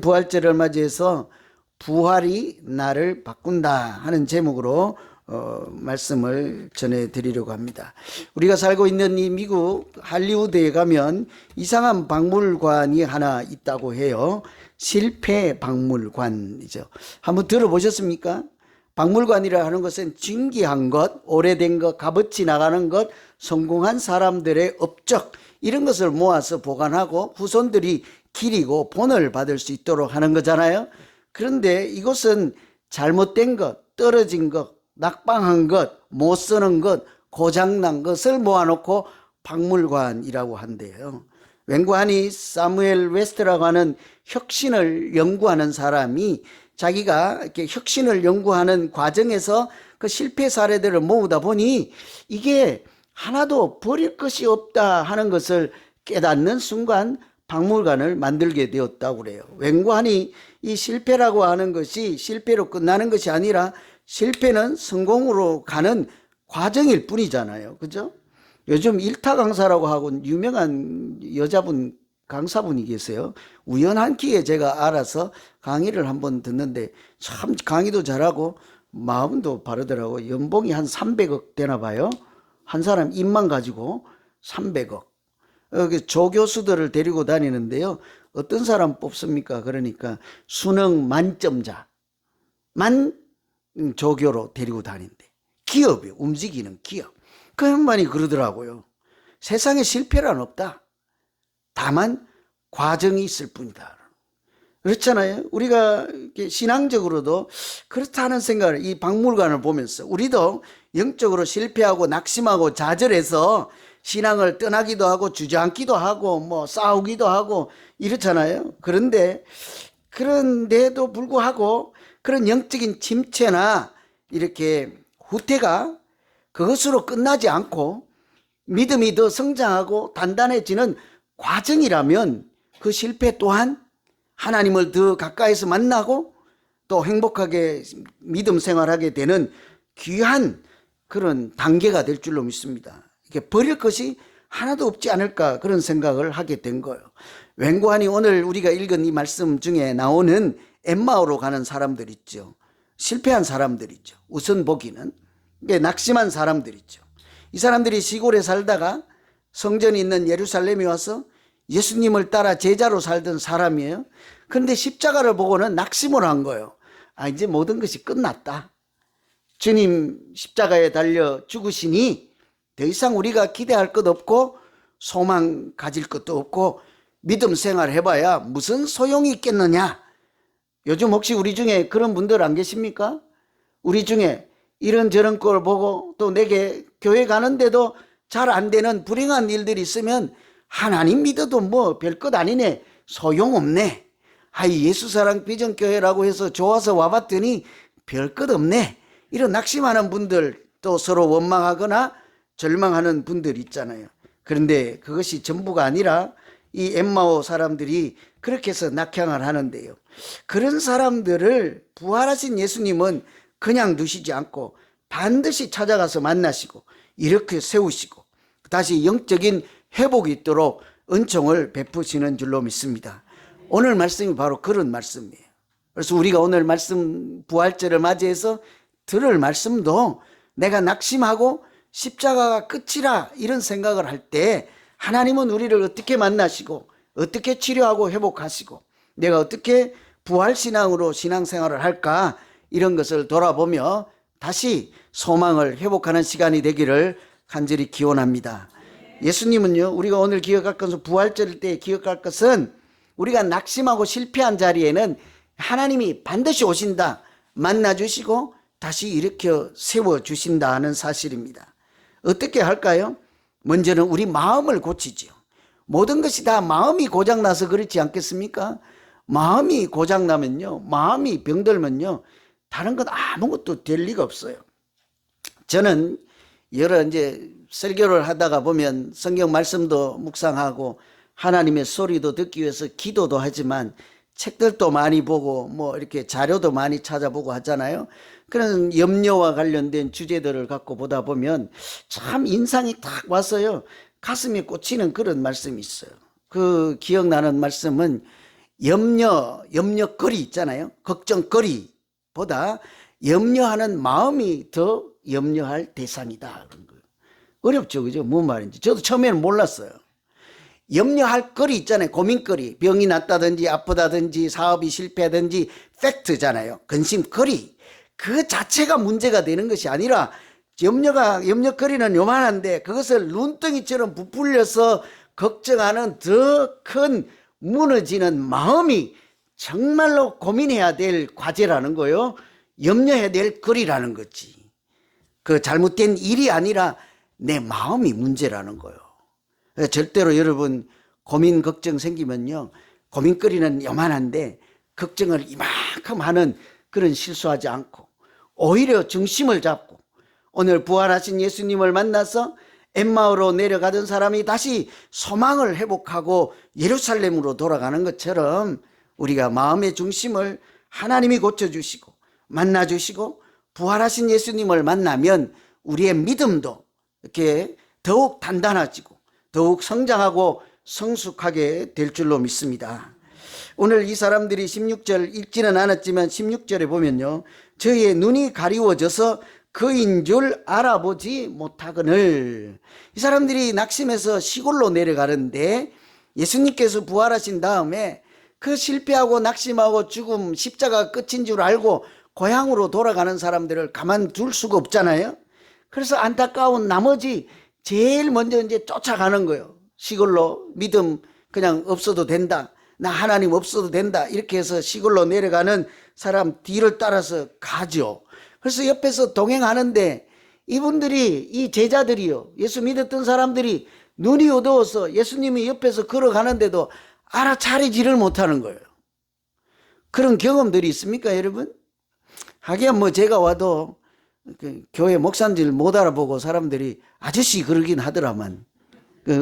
부활절을 맞이해서 부활이 나를 바꾼다 하는 제목으로 말씀을 전해드리려고 합니다. 우리가 살고 있는 이 미국 할리우드에 가면 이상한 박물관이 하나 있다고 해요. 실패 박물관이죠. 한번 들어보셨습니까? 박물관이라 하는 것은 진귀한 것, 오래된 것, 값어치 나가는 것, 성공한 사람들의 업적 이런 것을 모아서 보관하고 후손들이 기리고 본을 받을 수 있도록 하는 거잖아요. 그런데 이것은 잘못된 것, 떨어진 것, 낙방한 것, 못 쓰는 것, 고장난 것을 모아놓고 박물관이라고 한대요. 웬고하니 사무엘 웨스트라고 하는 혁신을 연구하는 사람이 자기가 이렇게 혁신을 연구하는 과정에서 그 실패 사례들을 모으다 보니 이게 하나도 버릴 것이 없다 하는 것을 깨닫는 순간 박물관을 만들게 되었다고 그래요. 웬고하니 이 실패라고 하는 것이 실패로 끝나는 것이 아니라 실패는 성공으로 가는 과정일 뿐이잖아요. 그죠? 요즘 일타 강사라고 하고 유명한 여자분 강사분이 계세요. 우연한 기회에 제가 알아서 강의를 한번 듣는데 참 강의도 잘하고 마음도 바르더라고. 연봉이 한 300억 되나 봐요. 한 사람 입만 가지고 300억. 조교수들을 데리고 다니는데요. 어떤 사람 뽑습니까? 그러니까 수능 만점자만 조교로 데리고 다닌대. 기업이요. 움직이는 기업. 그 양반이 그러더라고요. 세상에 실패란 없다. 다만 과정이 있을 뿐이다. 그렇잖아요. 우리가 신앙적으로도 그렇다는 생각을 이 박물관을 보면서 우리도 영적으로 실패하고 낙심하고 좌절해서 신앙을 떠나기도 하고 주저앉기도 하고 뭐 싸우기도 하고 이렇잖아요. 그런데도 불구하고 그런 영적인 침체나 이렇게 후퇴가 그것으로 끝나지 않고 믿음이 더 성장하고 단단해지는 과정이라면 그 실패 또한 하나님을 더 가까이서 만나고 또 행복하게 믿음 생활하게 되는 귀한 그런 단계가 될 줄로 믿습니다. 이게 버릴 것이 하나도 없지 않을까 그런 생각을 하게 된 거예요. 웬고하니 오늘 우리가 읽은 이 말씀 중에 나오는 엠마오로 가는 사람들 있죠. 실패한 사람들 있죠. 우선 보기는 낙심한 사람들 있죠. 이 사람들이 시골에 살다가 성전이 있는 예루살렘에 와서 예수님을 따라 제자로 살던 사람이에요. 그런데 십자가를 보고는 낙심을 한 거예요. 이제 모든 것이 끝났다. 주님 십자가에 달려 죽으시니 더 이상 우리가 기대할 것 없고 소망 가질 것도 없고 믿음 생활 해봐야 무슨 소용이 있겠느냐. 요즘 혹시 우리 중에 그런 분들 안 계십니까? 우리 중에 이런저런 걸 보고 또 내게 교회 가는데도 잘 안 되는 불행한 일들이 있으면 하나님 믿어도 뭐 별것 아니네. 소용없네. 예수사랑 비전교회라고 해서 좋아서 와봤더니 별것 없네. 이런 낙심하는 분들 또 서로 원망하거나 절망하는 분들 있잖아요. 그런데 그것이 전부가 아니라 이 엠마오 사람들이 그렇게 해서 낙향을 하는데요. 그런 사람들을 부활하신 예수님은 그냥 두시지 않고 반드시 찾아가서 만나시고 이렇게 세우시고 다시 영적인 회복이 있도록 은총을 베푸시는 줄로 믿습니다. 오늘 말씀이 바로 그런 말씀이에요. 그래서 우리가 오늘 말씀 부활절을 맞이해서 들을 말씀도 내가 낙심하고 십자가가 끝이라 이런 생각을 할 때 하나님은 우리를 어떻게 만나시고 어떻게 치료하고 회복하시고 내가 어떻게 부활신앙으로 신앙생활을 할까 이런 것을 돌아보며 다시 소망을 회복하는 시간이 되기를 간절히 기원합니다. 예수님은요, 우리가 오늘 기억할 것은 부활절 때 기억할 것은 우리가 낙심하고 실패한 자리에는 하나님이 반드시 오신다, 만나주시고 다시 일으켜 세워주신다 하는 사실입니다. 어떻게 할까요? 먼저는 우리 마음을 고치죠. 모든 것이 다 마음이 고장나서 그렇지 않겠습니까? 마음이 고장나면요, 마음이 병들면요, 다른 건 아무것도 될 리가 없어요. 저는 여러 설교를 하다가 보면 성경 말씀도 묵상하고 하나님의 소리도 듣기 위해서 기도도 하지만 책들도 많이 보고 뭐 이렇게 자료도 많이 찾아보고 하잖아요. 그런 염려와 관련된 주제들을 갖고 보다 보면 참 인상이 딱 와서요. 가슴에 꽂히는 그런 말씀이 있어요. 그 기억나는 말씀은 염려거리 있잖아요. 걱정거리보다 염려하는 마음이 더 염려할 대상이다. 그런 거예요. 어렵죠, 그죠? 뭔 말인지. 저도 처음에는 몰랐어요. 염려할 거리 있잖아요. 고민거리. 병이 났다든지 아프다든지 사업이 실패하든지 팩트잖아요. 근심거리. 그 자체가 문제가 되는 것이 아니라 염려거리는 요만한데 그것을 눈덩이처럼 부풀려서 걱정하는 더 큰 무너지는 마음이 정말로 고민해야 될 과제라는 거요. 염려해야 될 거리라는 거지. 그 잘못된 일이 아니라 내 마음이 문제라는 거요. 절대로 여러분 고민 걱정 생기면요, 고민거리는 요만한데 걱정을 이만큼 하는 그런 실수하지 않고 오히려 중심을 잡고 오늘 부활하신 예수님을 만나서 엠마오로 내려가던 사람이 다시 소망을 회복하고 예루살렘으로 돌아가는 것처럼 우리가 마음의 중심을 하나님이 고쳐주시고 만나주시고 부활하신 예수님을 만나면 우리의 믿음도 이렇게 더욱 단단해지고 더욱 성장하고 성숙하게 될 줄로 믿습니다. 오늘 이 사람들이 16절 읽지는 않았지만 16절에 보면요, 저희의 눈이 가리워져서 그인 줄 알아보지 못하거늘. 이 사람들이 낙심해서 시골로 내려가는데 예수님께서 부활하신 다음에 그 실패하고 낙심하고 죽음 십자가 끝인 줄 알고 고향으로 돌아가는 사람들을 가만둘 수가 없잖아요. 그래서 안타까운 나머지 제일 먼저 이제 쫓아가는 거예요. 시골로 믿음 그냥 없어도 된다. 나 하나님 없어도 된다. 이렇게 해서 시골로 내려가는 사람 뒤를 따라서 가죠. 그래서 옆에서 동행하는데 이분들이, 이 제자들이요, 예수 믿었던 사람들이 눈이 어두워서 예수님이 옆에서 걸어가는데도 알아차리지를 못하는 거예요. 그런 경험들이 있습니까, 여러분? 하긴 뭐 제가 와도 그 교회 목사인 줄 못 알아보고 사람들이 아저씨 그러긴 하더라만.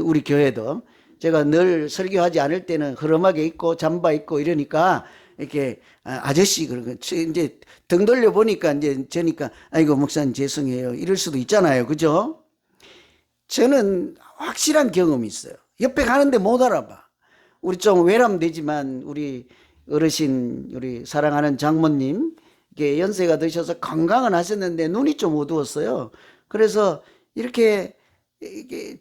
우리 교회도 제가 늘 설교하지 않을 때는 흐름하게 입고 잠바 입고 이러니까 이렇게 아저씨 그런 거 이제 등 돌려 보니까 이제 저니까 아이고 목사님 죄송해요 이럴 수도 있잖아요, 그죠? 저는 확실한 경험이 있어요. 옆에 가는데 못 알아봐. 우리 좀 외람되지만 우리 어르신, 우리 사랑하는 장모님 이게 연세가 드셔서 건강은 하셨는데 눈이 좀 어두웠어요. 그래서 이렇게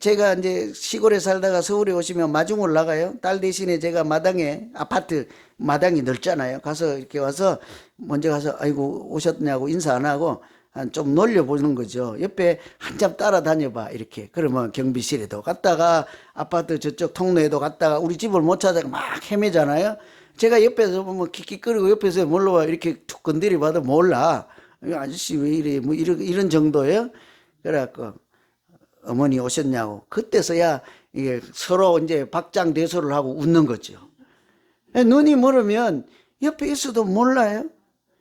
제가 이제 시골에 살다가 서울에 오시면 마중을 나가요. 딸 대신에 제가 마당에, 아파트 마당이 넓잖아요. 가서 이렇게 와서 먼저 가서 아이고 오셨냐고 인사 안 하고 좀 놀려보는 거죠. 옆에 한참 따라다녀봐 이렇게. 그러면 경비실에도 갔다가 아파트 저쪽 통로에도 갔다가 우리 집을 못 찾아가 막 헤매잖아요. 제가 옆에서 뭐 킥킥거리고 옆에서 몰라봐 이렇게 툭 건드려 봐도 몰라. 아저씨 왜 이래 뭐 이런 정도예요. 그래갖고 어머니 오셨냐고. 그때서야 이게 서로 이제 박장대소를 하고 웃는 거죠. 눈이 멀으면 옆에 있어도 몰라요.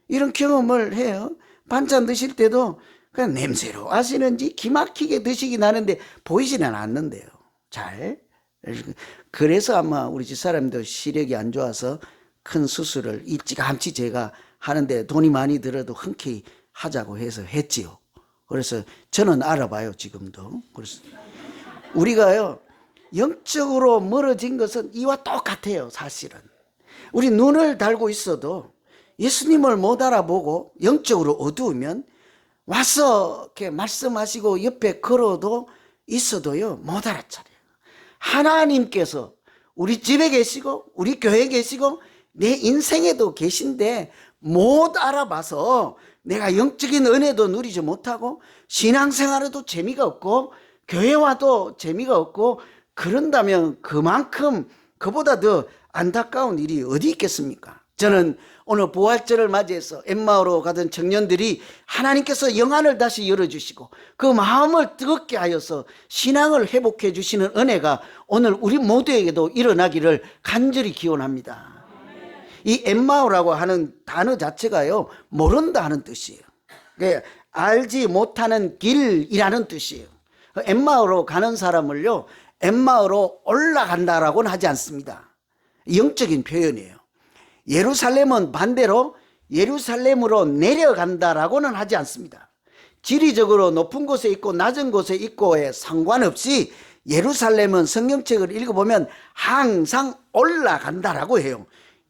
이런 경험을 해요. 반찬 드실 때도 그냥 냄새로 아시는지 기막히게 드시긴 하는데 보이지는 않는데요. 잘. 그래서 아마 우리 집사람도 시력이 안 좋아서 큰 수술을 일찌감치 제가 하는데 돈이 많이 들어도 흔쾌히 하자고 해서 했지요. 그래서 저는 알아봐요, 지금도. 그래서 우리가요, 영적으로 멀어진 것은 이와 똑같아요, 사실은. 우리 눈을 달고 있어도 예수님을 못 알아보고 영적으로 어두우면 와서 이렇게 말씀하시고 옆에 걸어도 있어도요, 못 알아차려요. 하나님께서 우리 집에 계시고 우리 교회에 계시고 내 인생에도 계신데 못 알아봐서 내가 영적인 은혜도 누리지 못하고 신앙생활에도 재미가 없고 교회 와도 재미가 없고 그런다면 그만큼 그보다 더 안타까운 일이 어디 있겠습니까? 저는 오늘 부활절을 맞이해서 엠마오로 가던 청년들이 하나님께서 영안을 다시 열어주시고 그 마음을 뜨겁게 하여서 신앙을 회복해 주시는 은혜가 오늘 우리 모두에게도 일어나기를 간절히 기원합니다. 이 엠마오라고 하는 단어 자체가요, 모른다 하는 뜻이에요. 알지 못하는 길이라는 뜻이에요. 엠마오로 가는 사람을요, 엠마오로 올라간다라고는 하지 않습니다. 영적인 표현이에요. 예루살렘은 반대로 예루살렘으로 내려간다라고는 하지 않습니다. 지리적으로 높은 곳에 있고 낮은 곳에 있고에 상관없이 예루살렘은 성경책을 읽어보면 항상 올라간다라고 해요.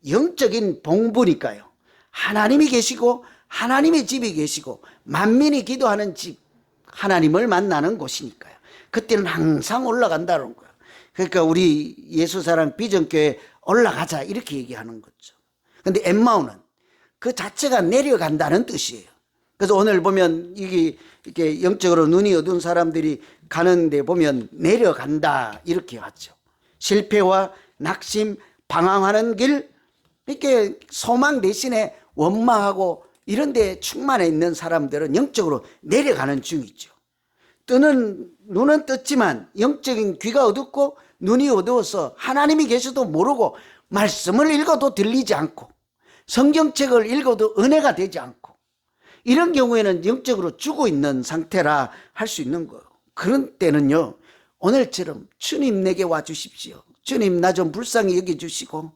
영적인 봉부니까요. 하나님이 계시고 하나님의 집이 계시고 만민이 기도하는 집, 하나님을 만나는 곳이니까요. 그때는 항상 올라간다는 거예요. 그러니까 우리 예수사랑 비전교회 올라가자 이렇게 얘기하는 거죠. 근데 엠마오는 그 자체가 내려간다는 뜻이에요. 그래서 오늘 보면 이게 영적으로 눈이 어두운 사람들이 가는데 보면 내려간다 이렇게 하죠. 실패와 낙심, 방황하는 길, 이렇게 소망 대신에 원망하고 이런 데 충만해 있는 사람들은 영적으로 내려가는 중이죠. 눈은 떴지만 영적인 귀가 어둡고 눈이 어두워서 하나님이 계셔도 모르고 말씀을 읽어도 들리지 않고 성경책을 읽어도 은혜가 되지 않고 이런 경우에는 영적으로 죽어 있는 상태라 할 수 있는 거예요. 그런 때는요, 오늘처럼 주님 내게 와 주십시오. 주님 나 좀 불쌍히 여겨주시고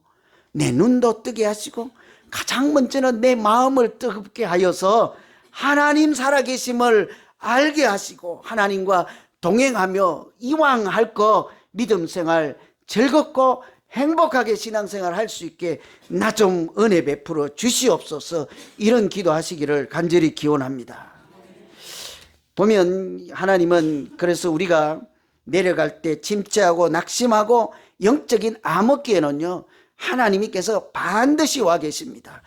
내 눈도 뜨게 하시고 가장 먼저는 내 마음을 뜨겁게 하여서 하나님 살아계심을 알게 하시고 하나님과 동행하며 이왕 할 거 믿음 생활 즐겁고 행복하게 신앙생활 할 수 있게 나 좀 은혜 베풀어 주시옵소서, 이런 기도하시기를 간절히 기원합니다. 보면 하나님은 그래서 우리가 내려갈 때 침체하고 낙심하고 영적인 암흑기에는요, 하나님께서 반드시 와 계십니다.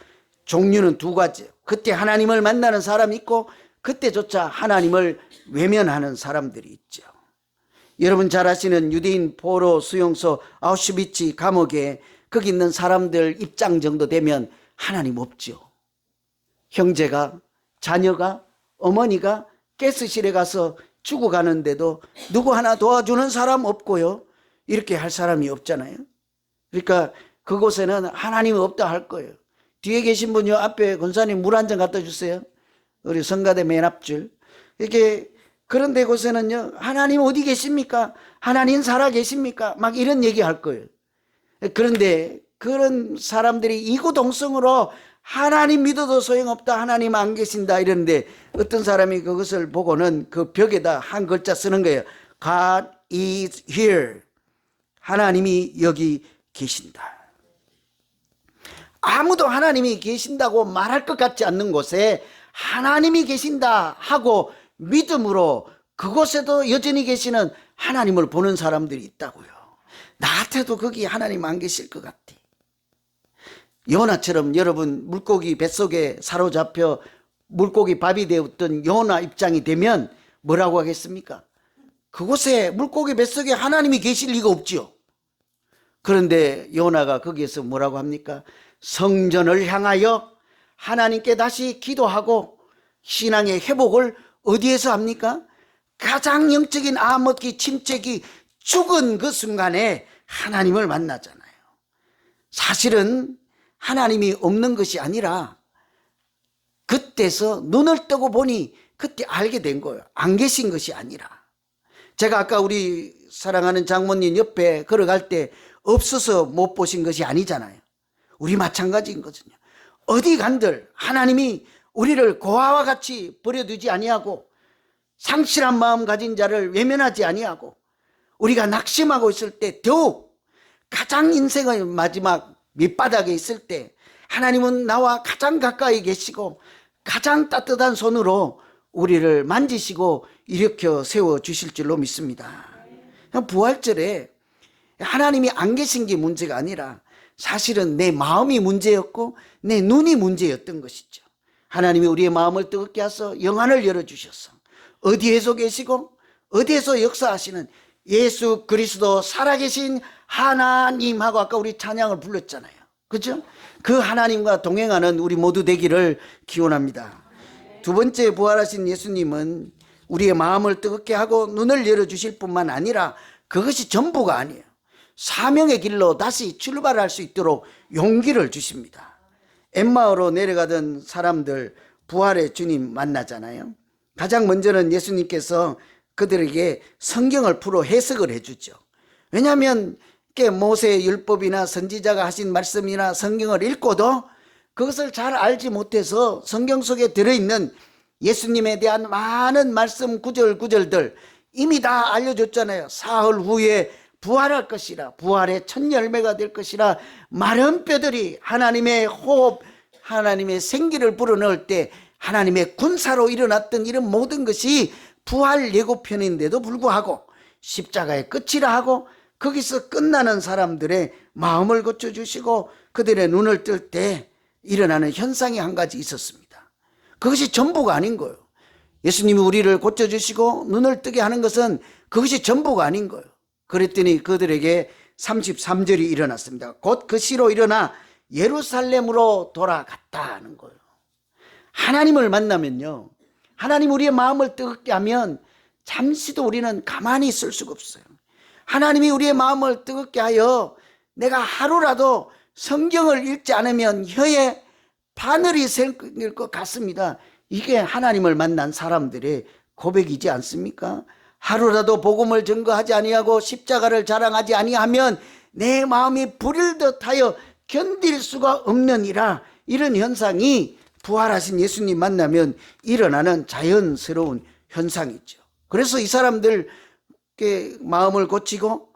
종류는 두 가지. 그때 하나님을 만나는 사람이 있고 그때조차 하나님을 외면하는 사람들이 있죠. 여러분 잘 아시는 유대인 포로 수용소 아우슈비츠 감옥에 거기 있는 사람들 입장 정도 되면 하나님 없죠. 형제가, 자녀가, 어머니가 가스실에 가서 죽어가는데도 누구 하나 도와주는 사람 없고요, 이렇게 할 사람이 없잖아요. 그러니까 그곳에는 하나님이 없다 할 거예요. 뒤에 계신 분요, 앞에 권사님 물 한 잔 갖다 주세요. 우리 성가대 맨 앞줄. 이렇게 그런 데 곳에는요, 하나님 어디 계십니까? 하나님 살아 계십니까? 막 이런 얘기 할 거예요. 그런데 그런 사람들이 이구동성으로 하나님 믿어도 소용없다, 하나님 안 계신다 이러는데 어떤 사람이 그것을 보고는 그 벽에다 한 글자 쓰는 거예요. God is here. 하나님이 여기 계신다. 아무도 하나님이 계신다고 말할 것 같지 않는 곳에 하나님이 계신다 하고 믿음으로 그곳에도 여전히 계시는 하나님을 보는 사람들이 있다고요. 나한테도 거기 하나님 안 계실 것 같아. 요나처럼 여러분 물고기 뱃속에 사로잡혀 물고기 밥이 되었던 요나 입장이 되면 뭐라고 하겠습니까? 그곳에 물고기 뱃속에 하나님이 계실 리가 없지요. 그런데 요나가 거기에서 뭐라고 합니까? 성전을 향하여 하나님께 다시 기도하고 신앙의 회복을 어디에서 합니까? 가장 영적인 암흑기, 침체기, 죽은 그 순간에 하나님을 만나잖아요. 사실은 하나님이 없는 것이 아니라 그때서 눈을 뜨고 보니 그때 알게 된 거예요. 안 계신 것이 아니라. 제가 아까 우리 사랑하는 장모님 옆에 걸어갈 때 없어서 못 보신 것이 아니잖아요. 우리 마찬가지인 거거든요. 어디 간들 하나님이 우리를 고아와 같이 버려두지 아니하고 상실한 마음 가진 자를 외면하지 아니하고 우리가 낙심하고 있을 때 더욱 가장 인생의 마지막 밑바닥에 있을 때 하나님은 나와 가장 가까이 계시고 가장 따뜻한 손으로 우리를 만지시고 일으켜 세워주실 줄로 믿습니다. 부활절에 하나님이 안 계신 게 문제가 아니라 사실은 내 마음이 문제였고 내 눈이 문제였던 것이죠. 하나님이 우리의 마음을 뜨겁게 하셔서 영안을 열어주셔서 어디에서 계시고 어디에서 역사하시는 예수 그리스도 살아계신 하나님하고 아까 우리 찬양을 불렀잖아요. 그렇죠? 그 하나님과 동행하는 우리 모두 되기를 기원합니다. 두 번째 부활하신 예수님은 우리의 마음을 뜨겁게 하고 눈을 열어주실 뿐만 아니라 그것이 전부가 아니에요. 사명의 길로 다시 출발할 수 있도록 용기를 주십니다. 엠마오로 내려가던 사람들 부활의 주님 만나잖아요. 가장 먼저는 예수님께서 그들에게 성경을 풀어 해석을 해주죠. 왜냐하면 모세의 율법이나 선지자가 하신 말씀이나 성경을 읽고도 그것을 잘 알지 못해서 성경 속에 들어있는 예수님에 대한 많은 말씀 구절구절들 이미 다 알려줬잖아요. 사흘 후에 부활할 것이라, 부활의 첫 열매가 될 것이라. 마른 뼈들이 하나님의 호흡, 하나님의 생기를 불어넣을 때 하나님의 군사로 일어났던 이런 모든 것이 부활 예고편인데도 불구하고 십자가의 끝이라 하고 거기서 끝나는 사람들의 마음을 고쳐주시고 그들의 눈을 뜰 때 일어나는 현상이 한 가지 있었습니다. 그것이 전부가 아닌 거예요. 예수님이 우리를 고쳐주시고 눈을 뜨게 하는 것은 그것이 전부가 아닌 거예요. 그랬더니 그들에게 33절이 일어났습니다. 곧 그 시로 일어나 예루살렘으로 돌아갔다 하는 거예요. 하나님을 만나면요, 하나님 우리의 마음을 뜨겁게 하면 잠시도 우리는 가만히 있을 수가 없어요. 하나님이 우리의 마음을 뜨겁게 하여 내가 하루라도 성경을 읽지 않으면 혀에 바늘이 생길 것 같습니다. 이게 하나님을 만난 사람들의 고백이지 않습니까? 하루라도 복음을 증거하지 아니하고 십자가를 자랑하지 아니하면 내 마음이 불일 듯하여 견딜 수가 없느니라. 이런 현상이 부활하신 예수님 만나면 일어나는 자연스러운 현상이죠. 그래서 이 사람들 마음을 고치고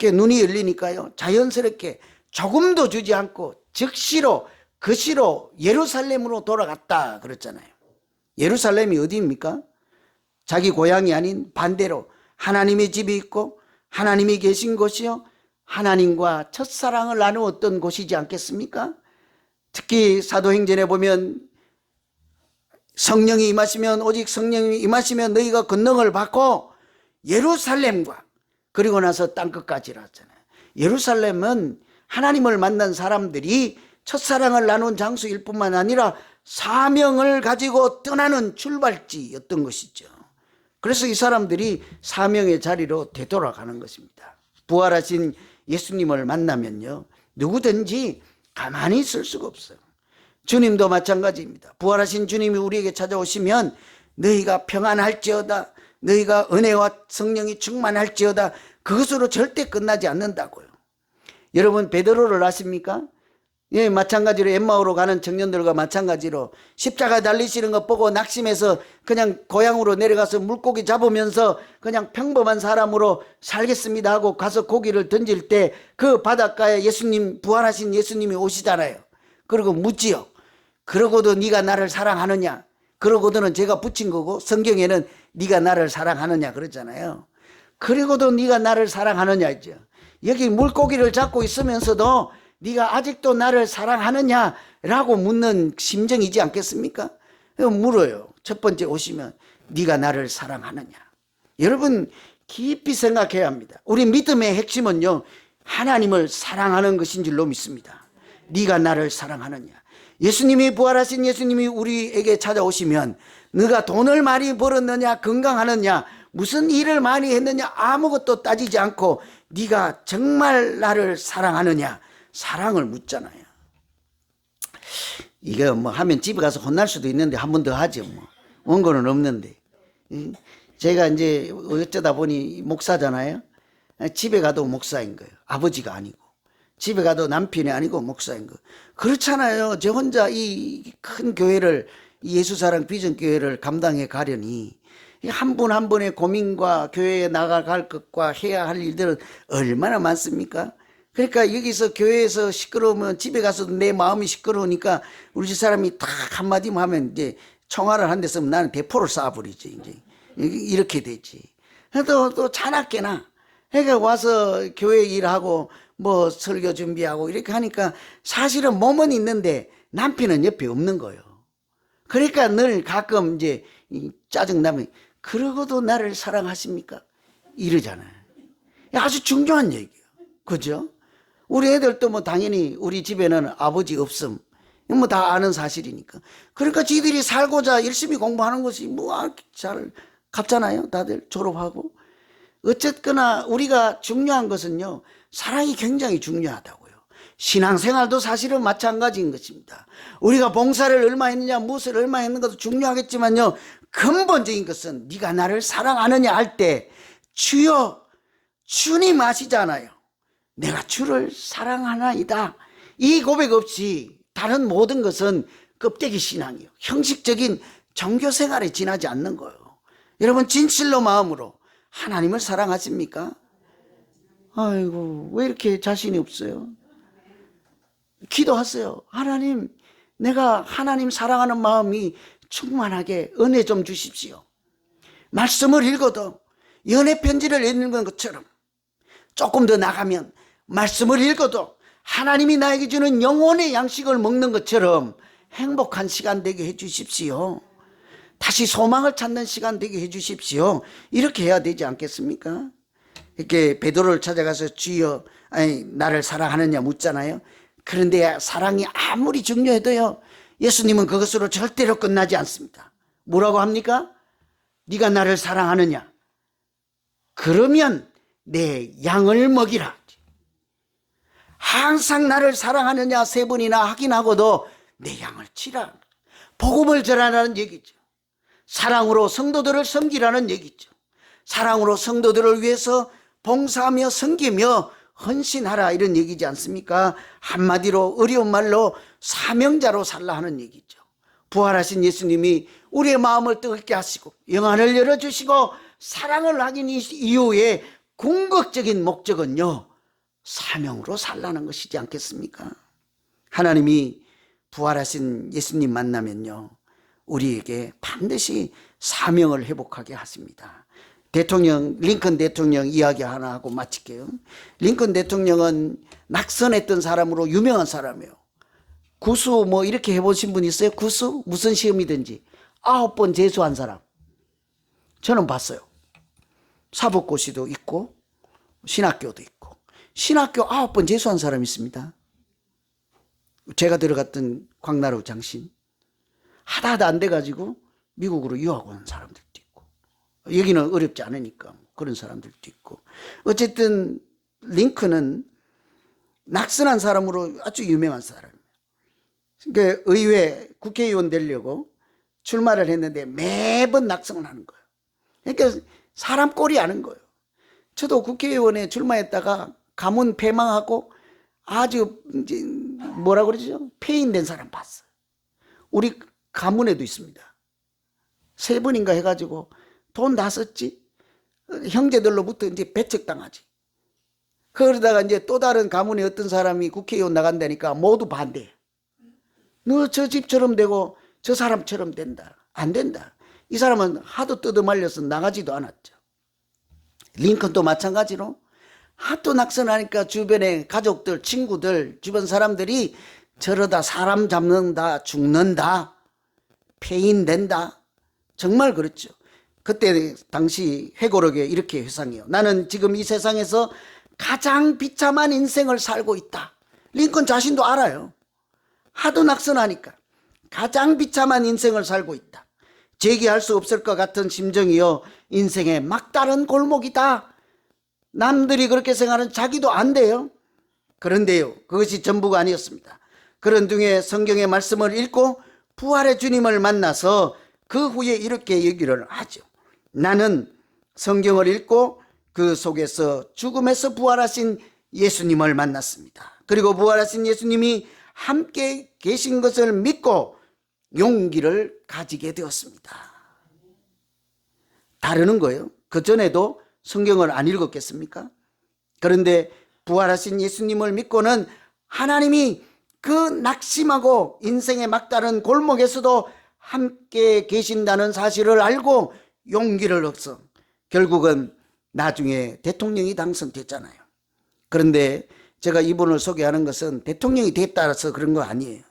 눈이 열리니까요, 자연스럽게 조금도 주지 않고 즉시로 그 시로 예루살렘으로 돌아갔다 그랬잖아요. 예루살렘이 어디입니까? 자기 고향이 아닌 반대로 하나님의 집이 있고 하나님이 계신 곳이요, 하나님과 첫사랑을 나누었던 곳이지 않겠습니까? 특히 사도행전에 보면 성령이 임하시면, 오직 성령이 임하시면 너희가 권능을 받고 예루살렘과, 그리고 나서 땅끝까지 왔잖아요. 예루살렘은 하나님을 만난 사람들이 첫사랑을 나눈 장소일 뿐만 아니라 사명을 가지고 떠나는 출발지였던 것이죠. 그래서 이 사람들이 사명의 자리로 되돌아가는 것입니다. 부활하신 예수님을 만나면요, 누구든지 가만히 있을 수가 없어요. 주님도 마찬가지입니다. 부활하신 주님이 우리에게 찾아오시면 너희가 평안할지어다, 너희가 은혜와 성령이 충만할지어다, 그것으로 절대 끝나지 않는다고요. 여러분 베드로를 아십니까? 예, 마찬가지로 엠마오로 가는 청년들과 마찬가지로 십자가 달리시는 것 보고 낙심해서 그냥 고향으로 내려가서 물고기 잡으면서 그냥 평범한 사람으로 살겠습니다 하고 가서 고기를 던질 때 그 바닷가에 예수님, 부활하신 예수님이 오시잖아요. 그리고 묻지요. 그러고도 네가 나를 사랑하느냐? 그러고도는 제가 붙인 거고 성경에는 네가 나를 사랑하느냐 그러잖아요. 그리고도 네가 나를 사랑하느냐 있죠. 여기 물고기를 잡고 있으면서도 네가 아직도 나를 사랑하느냐라고 묻는 심정이지 않겠습니까? 물어요. 첫 번째 오시면 네가 나를 사랑하느냐. 여러분 깊이 생각해야 합니다. 우리 믿음의 핵심은요, 하나님을 사랑하는 것인 줄로 믿습니다. 네가 나를 사랑하느냐. 예수님이, 부활하신 예수님이 우리에게 찾아오시면 네가 돈을 많이 벌었느냐, 건강하느냐, 무슨 일을 많이 했느냐 아무것도 따지지 않고 네가 정말 나를 사랑하느냐, 사랑을 묻잖아요. 이게 뭐 하면 집에 가서 혼날 수도 있는데 한 번 더 하죠. 뭐 원고는 없는데. 제가 이제 어쩌다 보니 목사잖아요. 집에 가도 목사인 거예요. 아버지가 아니고. 집에 가도 남편이 아니고 목사인 거예요. 그렇잖아요. 저 혼자 이 큰 교회를, 예수사랑 비전교회를 감당해 가려니 한 분 한 분의 고민과 교회에 나가갈 것과 해야 할 일들은 얼마나 많습니까? 그러니까 여기서 교회에서 시끄러우면 집에 가서도 내 마음이 시끄러우니까 우리 집 사람이 딱 한마디만 하면 이제 총알을 한 대 쓰면 나는 대포를 쏴버리지. 이제 이렇게 되지. 또 자나깨나. 그러니까 와서 교회 일하고 뭐 설교 준비하고 이렇게 하니까 사실은 몸은 있는데 남편은 옆에 없는 거예요. 그러니까 늘 가끔 이제 짜증나면 그러고도 나를 사랑하십니까? 이러잖아요. 아주 중요한 얘기예요. 그죠? 우리 애들도 뭐 당연히 우리 집에는 아버지 없음. 뭐 다 아는 사실이니까. 그러니까 지들이 살고자 열심히 공부하는 것이 뭐 잘 갔잖아요. 다들 졸업하고. 어쨌거나 우리가 중요한 것은요, 사랑이 굉장히 중요하다고요. 신앙생활도 사실은 마찬가지인 것입니다. 우리가 봉사를 얼마 했느냐, 무엇을 얼마 했는 것도 중요하겠지만요, 근본적인 것은 네가 나를 사랑하느냐 할 때 주여, 주님 아시잖아요. 내가 주를 사랑하나이다. 이 고백 없이 다른 모든 것은 껍데기 신앙이에요. 형식적인 종교생활에 지나지 않는 거예요. 여러분 진실로 마음으로 하나님을 사랑하십니까? 아이고, 왜 이렇게 자신이 없어요? 기도하세요. 하나님, 내가 하나님 사랑하는 마음이 충만하게 은혜 좀 주십시오. 말씀을 읽어도 연애 편지를 읽는 것처럼 조금 더 나가면 말씀을 읽어도 하나님이 나에게 주는 영혼의 양식을 먹는 것처럼 행복한 시간 되게 해 주십시오. 다시 소망을 찾는 시간 되게 해 주십시오. 이렇게 해야 되지 않겠습니까? 이렇게 베드로를 찾아가서 주여, 아니, 나를 사랑하느냐 묻잖아요. 그런데 사랑이 아무리 중요해도요, 예수님은 그것으로 절대로 끝나지 않습니다. 뭐라고 합니까? 네가 나를 사랑하느냐? 그러면 내 양을 먹이라. 항상 나를 사랑하느냐 3번이나 확인하고도 내 양을 치라. 복음을 전하라는 얘기죠. 사랑으로 성도들을 섬기라는 얘기죠. 사랑으로 성도들을 위해서 봉사하며 섬기며 헌신하라, 이런 얘기지 않습니까? 한마디로 어려운 말로 사명자로 살라 하는 얘기죠. 부활하신 예수님이 우리의 마음을 뜨겁게 하시고 영안을 열어주시고 사랑을 하긴 이후에 궁극적인 목적은요, 사명으로 살라는 것이지 않겠습니까? 하나님이 부활하신 예수님 만나면요, 우리에게 반드시 사명을 회복하게 하십니다. 링컨 대통령 이야기 하나 하고 마칠게요. 링컨 대통령은 낙선했던 사람으로 유명한 사람이에요. 구수 뭐 이렇게 해보신 분 있어요? 구수? 무슨 시험이든지 9번 재수한 사람. 저는 봤어요. 사법고시도 있고 신학교도 있고. 신학교 9번 재수한 사람이 있습니다. 제가 들어갔던 광나루 장신. 하다 안 돼가지고 미국으로 유학 온 사람들도 있고, 여기는 어렵지 않으니까 그런 사람들도 있고. 어쨌든 링컨은 낙선한 사람으로 아주 유명한 사람이에요. 그러니까 의회 국회의원 되려고 출마를 했는데 매번 낙선을 하는 거예요. 그러니까 사람 꼴이 아는 거예요. 저도 국회의원에 출마했다가 가문 패망하고 아주 이제 뭐라 그러죠? 폐인된 사람 봤어요. 우리 가문에도 있습니다. 3번인가 해가지고 돈 다 썼지. 형제들로부터 이제 배척당하지. 그러다가 이제 또 다른 가문에 어떤 사람이 국회의원 나간다니까 모두 반대. 너 저 집처럼 되고 저 사람처럼 된다. 안 된다. 이 사람은 하도 뜯어말려서 나가지도 않았죠. 링컨도 마찬가지로 하도 낙선하니까 주변에 가족들, 친구들, 주변 사람들이 저러다 사람 잡는다, 죽는다, 폐인된다. 정말 그렇죠. 그때 당시 회고록에 이렇게 회상해요. 나는 지금 이 세상에서 가장 비참한 인생을 살고 있다. 링컨 자신도 알아요. 하도 낙선하니까 가장 비참한 인생을 살고 있다. 제기할 수 없을 것 같은 심정이요, 인생의 막다른 골목이다. 남들이 그렇게 생각하는 자기도 안 돼요. 그런데요, 그것이 전부가 아니었습니다. 그런 중에 성경의 말씀을 읽고 부활의 주님을 만나서 그 후에 이렇게 얘기를 하죠. 나는 성경을 읽고 그 속에서 죽음에서 부활하신 예수님을 만났습니다. 그리고 부활하신 예수님이 함께 계신 것을 믿고 용기를 가지게 되었습니다. 다르는 거예요. 그전에도 성경을 안 읽었겠습니까? 그런데 부활하신 예수님을 믿고는 하나님이 그 낙심하고 인생의 막다른 골목에서도 함께 계신다는 사실을 알고 용기를 얻어 결국은 나중에 대통령이 당선됐잖아요. 그런데 제가 이분을 소개하는 것은 대통령이 됐다라서 그런 거 아니에요.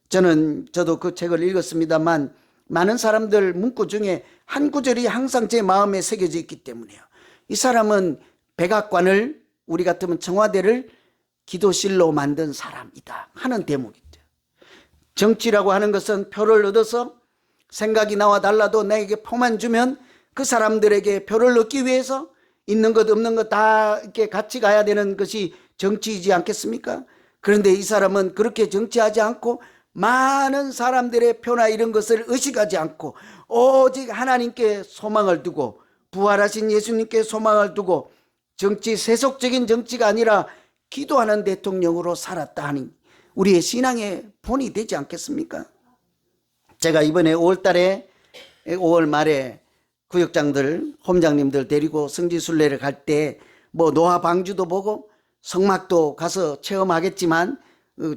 저도 그 책을 읽었습니다만 많은 사람들 문구 중에 한 구절이 항상 제 마음에 새겨져 있기 때문에요. 이 사람은 백악관을, 우리 같으면 청와대를 기도실로 만든 사람이다 하는 대목이죠. 정치라고 하는 것은 표를 얻어서 생각이 나와 달라도 내게 표만 주면 그 사람들에게 표를 얻기 위해서 있는 것 없는 것 다 이렇게 같이 가야 되는 것이 정치이지 않겠습니까? 그런데 이 사람은 그렇게 정치하지 않고 많은 사람들의 표나 이런 것을 의식하지 않고 오직 하나님께 소망을 두고 부활하신 예수님께 소망을 두고 정치, 세속적인 정치가 아니라 기도하는 대통령으로 살았다 하니 우리의 신앙의 본이 되지 않겠습니까? 제가 이번에 5월 말에 구역장들, 홈장님들 데리고 성지순례를 갈 때 뭐 노화 방주도 보고 성막도 가서 체험하겠지만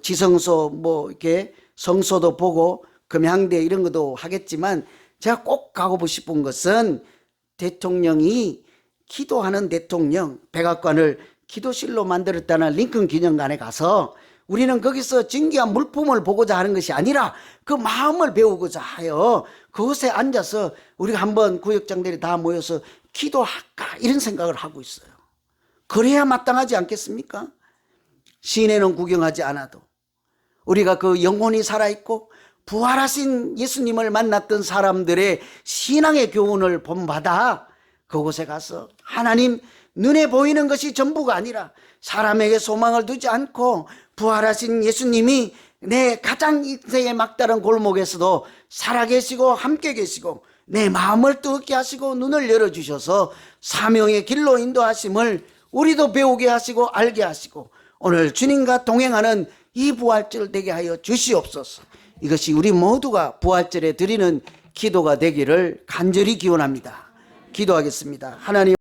지성소 뭐 이렇게 성소도 보고 금향대 이런 것도 하겠지만 제가 꼭 가고 싶은 것은 대통령이 기도하는 대통령 백악관을 기도실로 만들었다는 링컨 기념관에 가서 우리는 거기서 진귀한 물품을 보고자 하는 것이 아니라 그 마음을 배우고자 하여 그곳에 앉아서 우리가 한번 구역장들이 다 모여서 기도할까 이런 생각을 하고 있어요. 그래야 마땅하지 않겠습니까? 시내는 구경하지 않아도 우리가 그 영혼이 살아있고 부활하신 예수님을 만났던 사람들의 신앙의 교훈을 본받아 그곳에 가서 하나님 눈에 보이는 것이 전부가 아니라 사람에게 소망을 두지 않고 부활하신 예수님이 내 가장 인생의 막다른 골목에서도 살아계시고 함께 계시고 내 마음을 뜨겁게 하시고 눈을 열어주셔서 사명의 길로 인도하심을 우리도 배우게 하시고 알게 하시고 오늘 주님과 동행하는 이 부활절 되게 하여 주시옵소서. 이것이 우리 모두가 부활절에 드리는 기도가 되기를 간절히 기원합니다. 기도하겠습니다. 하나님